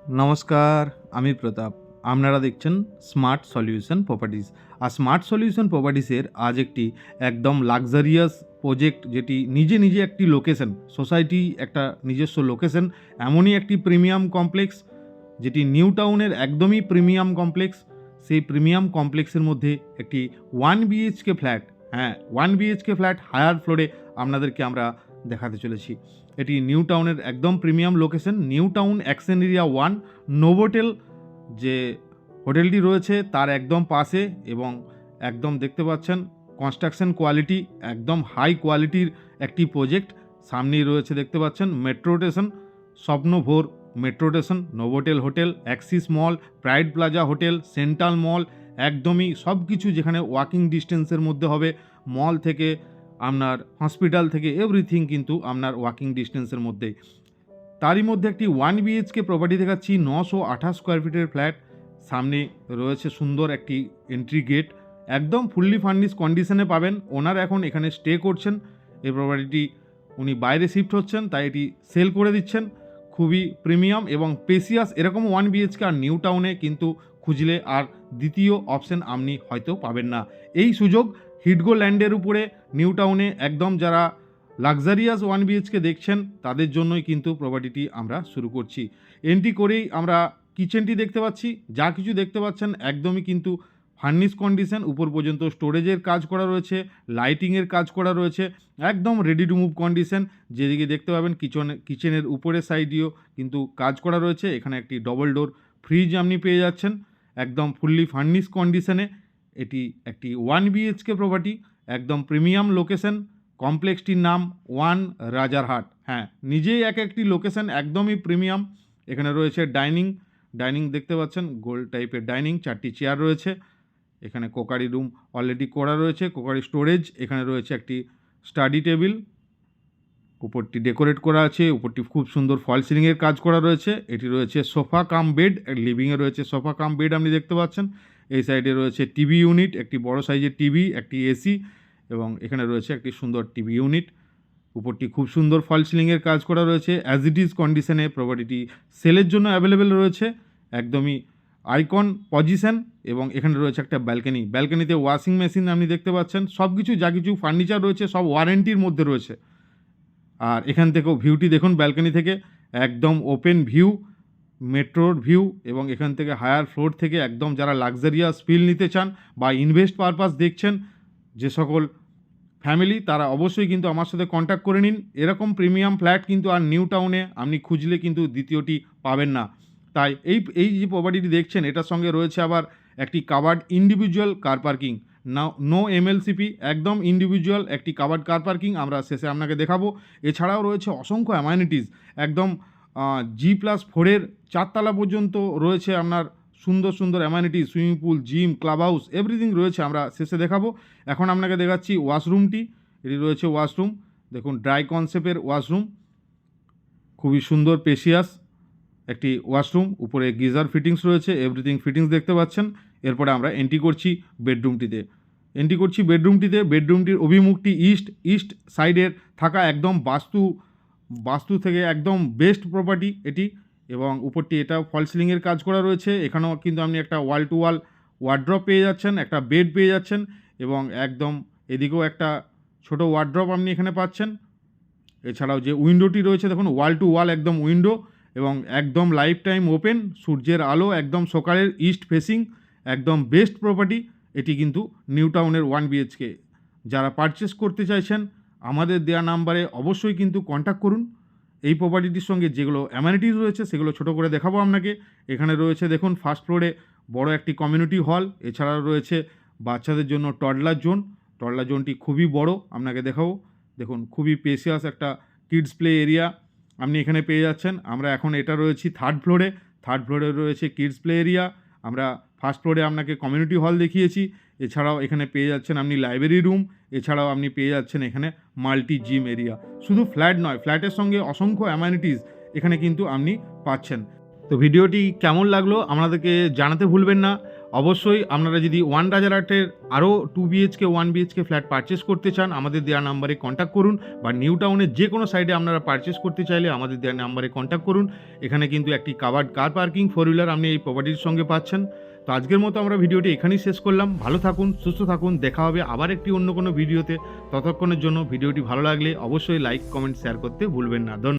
নমস্কার, আমি প্রতাপ। আপনারা দেখছেন স্মার্ট সলিউশন প্রপার্টিজ। আর স্মার্ট সলিউশন প্রপার্টিজের আজ একটি একদম লাক্সারিয়াস প্রজেক্ট, যেটি নিজে নিজে একটি লোকেশন, সোসাইটি একটা নিজস্ব লোকেশন, এমনই একটি প্রিমিয়াম কমপ্লেক্স যেটি নিউ টাউনের একদমই প্রিমিয়াম কমপ্লেক্স। সেই প্রিমিয়াম কমপ্লেক্সের মধ্যে একটি 1 BHK ফ্ল্যাট, হ্যাঁ 1 BHK ফ্ল্যাট হায়ার ফ্লোরে আপনাদেরকে আমরা দেখাতে চলেছি। এটি নিউ টাউনের একদম premium location, new town action area 1 Novotel যে হোটেলটি রয়েছে তার একদম পাশে, এবং একদম দেখতে পাচ্ছেন কনস্ট্রাকশন কোয়ালিটি একদম হাই কোয়ালিটির একটি প্রজেক্ট। সামনেই রয়েছে দেখতে পাচ্ছেন metro station, Swapnabhor metro station, Novotel hotel, Axis mall, Pride Plaza hotel, central mall, একদমই সব কিছু যেখানে ওয়াকিং ডিস্টেন্সের মধ্যে হবে। মল থেকে আপনার হসপিটাল থেকে এভরিথিং কিন্তু আপনার ওয়াকিং ডিস্টেন্সের মধ্যেই। তারই মধ্যে একটি 1 BHK প্রপার্টি দেখাচ্ছি, 928 স্কোয়ার ফিটের ফ্ল্যাট। সামনে রয়েছে সুন্দর একটি এন্ট্রি গেট, একদম ফুললি ফার্নিশ কন্ডিশনে পাবেন। ওনার এখন এখানে স্টে করছেন, এই প্রপার্টিটি উনি বাইরে শিফট হচ্ছেন, তাই এটি সেল করে দিচ্ছেন। খুবই প্রিমিয়াম এবং পেসিয়াস এরকম 1 BHK আর নিউ টাউনে কিন্তু খুঁজলে আর দ্বিতীয় অপশন আপনি হয়তো পাবেন না। এই সুযোগ হিডগো ল্যান্ডের উপরে নিউ টাউনে একদম যারা লাক্সারিয়াস 1 BHK দেখছেন তাদের জন্যই কিন্তু প্রপার্টিটি আমরা শুরু করছি। এন্ট্রি করেই আমরা কিচেনটি দেখতে পাচ্ছি, যা কিছু দেখতে পাচ্ছেন একদমই কিন্তু ফার্নিশ কন্ডিশন, উপর পর্যন্ত স্টোরেজের কাজ করা রয়েছে, লাইটিংয়ের কাজ করা রয়েছে, একদম রেডি টু মুভ কন্ডিশন। যেদিকে দেখতে পাবেন কিচেনের উপরের সাইডেও কিন্তু কাজ করা রয়েছে। এখানে একটি ডবল ডোর ফ্রিজ আপনি পেয়ে যাচ্ছেন, একদম ফুললি ফার্নিশ কন্ডিশনে। এটি একটি 1 BHK প্রপার্টি, একদম প্রিমিয়াম লোকেশন। কমপ্লেক্সটির নাম 1 রাজারহাট। হ্যাঁ, নিজেই একটি লোকেশন একদমই প্রিমিয়াম। এখানে রয়েছে ডাইনিং দেখতে পাচ্ছেন, গোল টাইপের ডাইনিং, 4টি চেয়ার রয়েছে। এখানে কোকারি রুম অলরেডি করা রয়েছে, কোকারি স্টোরেজ। এখানে রয়েছে একটি স্টাডি টেবিল, উপরটি ডেকোরেট করা আছে, উপরটি খুব সুন্দর ফল সিলিংয়ের কাজ করা রয়েছে। এটি রয়েছে সোফা কাম বেড, লিভিংয়ে রয়েছে সোফা কাম বেড আপনি দেখতে পাচ্ছেন। এই সাইডে রয়েছে টিভি ইউনিট, একটি বড় সাইজের টিভি, একটি এসি, এবং এখানে রয়েছে একটি সুন্দর টিভি ইউনিট। উপরটি খুব সুন্দর ফল সিলিংয়ের কাজ করা রয়েছে। অ্যাজ ইট ইজ কন্ডিশনে প্রপার্টিটি সেলের জন্য অ্যাভেলেবেল রয়েছে, একদমই আইকন পজিশন। এবং এখানে রয়েছে একটা ব্যালকনিতে ওয়াশিং মেশিন আপনি দেখতে পাচ্ছেন। সব কিছু যা কিছু ফার্নিচার রয়েছে সব ওয়ারেন্টির মধ্যে রয়েছে। আর এখান থেকেও ভিউটি দেখুন, ব্যালকনি থেকে একদম ওপেন ভিউ, মেট্রোর ভিউ, এবং এখান থেকে হায়ার ফ্লোর থেকে একদম যারা লাক্সারিয়াস ফিল নিতে চান বা ইনভেস্ট পারপাস দেখছেন যে সকল ফ্যামিলি, তারা অবশ্যই কিন্তু আমার সাথে কন্ট্যাক্ট করে নিন। এরকম প্রিমিয়াম ফ্ল্যাট কিন্তু আর নিউ টাউনে আপনি খুঁজলে কিন্তু দ্বিতীয়টি পাবেন না। তাই এই যে প্রপার্টিটি দেখছেন, এটার সঙ্গে রয়েছে আবার একটি covered individual car parking, no MLCP, একদম ইন্ডিভিজুয়াল একটি কাভার্ড কার পার্কিং আমরা শেষে আপনাকে দেখাবো। এছাড়াও রয়েছে অসংখ্য অ্যামানিটিস, একদম G+4-এর 4তলা পর্যন্ত রয়েছে আপনার সুন্দর সুন্দর amenities, swimming pool, gym, club house, everything রয়েছে, আমরা শেষে দেখাবো। এখন আপনাকে দেখাচ্ছি ওয়াশরুমটি। এটি রয়েছে ওয়াশরুম, দেখুন ড্রাই কনসেপ্টের ওয়াশরুম, খুবই সুন্দর পেশিয়াস একটি ওয়াশরুম। উপরে গিজার ফিটিংস রয়েছে, এভরিথিং ফিটিংস দেখতে পাচ্ছেন। এরপরে আমরা এন্ট্রি করছি বেডরুমটির অভিমুখটি ইস্ট সাইডের থাকা একদম বাস্তু থেকে একদম বেস্ট প্রপার্টি এটি। এবং উপরটি এটাও ফল সিলিংয়ের কাজ করা রয়েছে। এখানেও কিন্তু আপনি একটা ওয়াল টু ওয়াল ওয়ার্ড্রপ পেয়ে যাচ্ছেন, একটা বেড পেয়ে যাচ্ছেন, এবং একদম এদিকেও একটা ছোট ওয়ার্ড্রপ আপনি এখানে পাচ্ছেন। এছাড়াও যে উইন্ডোটি রয়েছে দেখুন, ওয়াল টু ওয়াল একদম উইন্ডো, এবং একদম লাইফ টাইম ওপেন, সূর্যের আলো একদম সকালের ইস্ট ফেসিং, একদম বেস্ট প্রপার্টি। এটি কিন্তু নিউ টাউনের 1 BHK। যারা পারচেস করতে চাইছেন আমাদের দেওয়া নাম্বারে অবশ্যই কিন্তু কন্ট্যাক্ট করুন। এই প্রপার্টিটির সঙ্গে যেগুলো অ্যামেনিটিস রয়েছে সেগুলো ছোট করে দেখাবো আপনাকে। এখানে রয়েছে দেখুন ফার্স্ট ফ্লোরে বড় একটি কমিউনিটি হল, এছাড়াও রয়েছে বাচ্চাদের জন্য টডলার জোনটি খুবই বড়, আপনাকে দেখাবো। দেখুন খুবই পেশিয়াস একটা কিডস প্লে এরিয়া আপনি এখানে পেয়ে যাচ্ছেন। আমরা এখন এটা রয়েছি থার্ড ফ্লোরে রয়েছে কিডস প্লে এরিয়া। আমরা ফার্স্ট ফ্লোরে আপনাকে কমিউনিটি হল দেখিয়েছি। এছাড়াও এখানে পেয়ে যাচ্ছেন আপনি লাইব্রেরি রুম, এছাড়াও আপনি পেয়ে যাচ্ছেন এখানে মাল্টি জিম এরিয়া। শুধু ফ্ল্যাট নয়, ফ্ল্যাটের সঙ্গে অসংখ্য অ্যামানিটিস এখানে কিন্তু আপনি পাচ্ছেন। তো ভিডিওটি কেমন লাগলো আমাদেরকে জানাতে ভুলবেন না। অবশ্যই আপনারা যদি ওয়ান রাজারহাটের আরও 2 BHK 1 BHK ফ্ল্যাট পারচেস করতে চান আমাদের দেওয়া নাম্বারে কন্ট্যাক্ট করুন, বা নিউ টাউনের যে কোনো সাইডে আপনারা পারচেস করতে চাইলে আমাদের দেওয়া নাম্বারে কন্ট্যাক্ট করুন। এখানে কিন্তু একটি কাভার্ড কার পার্কিং 4 হুইলার আপনি এই প্রপার্টির সঙ্গে পাচ্ছেন। তো আজকের মতো আমরা ভিডিওটি এখানেই শেষ করলাম। ভালো থাকুন, সুস্থ থাকুন, দেখা হবে আবার একটি অন্য কোনো ভিডিওতে। ততক্ষণের জন্য ভিডিওটি ভালো লাগলে অবশ্যই লাইক, কমেন্ট, শেয়ার করতে ভুলবেন না। ধন্যবাদ।